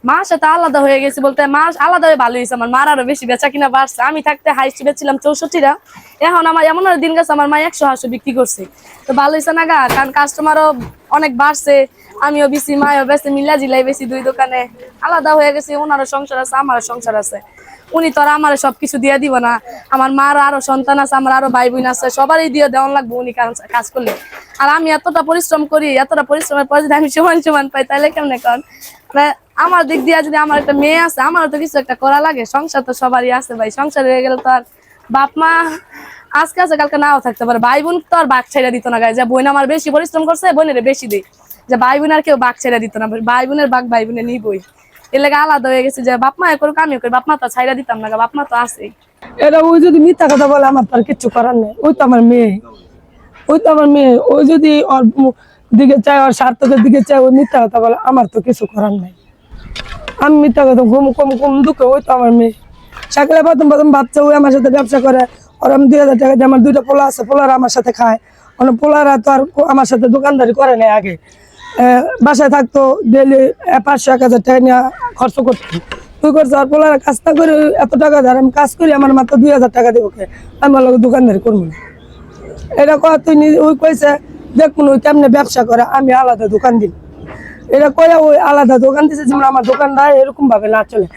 মার সাথে আলাদা হয়ে গেছে বলতে মাস আলাদা হয়ে ভালো হয়েছে। আমার মার আরো বেশি বেচা কিনা বাড়ছে। আমি থাকতে হাইস্ট বেচছিলাম 64 টা, এখন আমার এমন দিন গেছে আমার মা 100 বিক্রি করছে। তো ভালো হয়েছে না গা, কারণ কাস্টমারও অনেক বাড়ছে, আমিও বেশি মায়ও বেশি মিলা জিলাই বেশি, দুই দোকানে আলাদা হয়ে গেছে। ওনারও সংসার আছে, আমারও সংসার আছে। উনি তো আর আমার সবকিছু দিয়ে দিব না। আমার মার আরো সন্তান আছে, আমার আরো ভাই বোন আছে, সবারই দিয়ে দেওয়ান লাগবে উনি কাজ করলে। আর আমি এতটা পরিশ্রম করি, এতটা পরিশ্রমের পর যদি আমি সমান সমান পাই তাহলে কেমনে? কারণ আমার দিক দিয়ে যদি আমার একটা মেয়ে আছে, আমারও তো কিছু একটা করা লাগে। সংসার তো সবারই আছে ভাই, সংসার হয়ে গেলে তো আর বাপ মা আজকে আছে কালকে নাও থাকতে পারে। ভাই বোন তো আর বাঘ ছেড়ে দিত না গায়ে, যে বোন আমার বেশি পরিশ্রম করছে বোনের বেশি দেয়, যে ভাই বোন আর কেউ বাঘ ছেড়ে দিত না। ভাই বোনের বাঘ ভাই বোনের নিবই। এর লেগে আলাদা হয়ে গেছে, যে বাপ মা করুক আমিও করি, বাপ মা তো ছাইড়া দিতাম না, বাপ মা তো আছেই। এটা ওই যদি মিথ্যা কথা বলে আমার তো আর কিচ্ছু করার নেই। ওই তো আমার মেয়ে, ওই তো আমার মেয়ে। ওই যদি ওর দিকে চায়, ওর স্বার্থকের দিকে চায়, ওই মিথ্যা কথা বলে, আমার তো কিছু করার নাই। আমি মিথ্যা কথা কম কম কম দুঃখে। ওই তো আমার মেয়ে। সকালে প্রথম প্রথম বাচ্চা, ওই আমার সাথে ব্যবসা করে। ওর আমি 2000 টাকা দিয়ে, আমার 2টা পোলা আছে, পোলারা আমার সাথে খায়। মানে পোলারা তো আর আমার সাথে দোকানদারি করে নাই আগে। বাসায় থাকতো, ডেলি 500-1000 টাকা নিয়ে খরচ করতো। তুই করছো আর পোলারা কাজ না করে এত টাকা ধর, আমি কাজ করি আমার মাত্র 2000 টাকা দিব, আমি বললাম দোকানদারি করবো না। এটা কয় তুই ওই কইছে দেখুন ওই কেমনে ব্যবসা করে, আমি আলাদা দোকান দিই। এটা কয়ে ওই আলাদা দোকান দিছে, যেমন আমার দোকানটা এরকম ভাবে না চলে।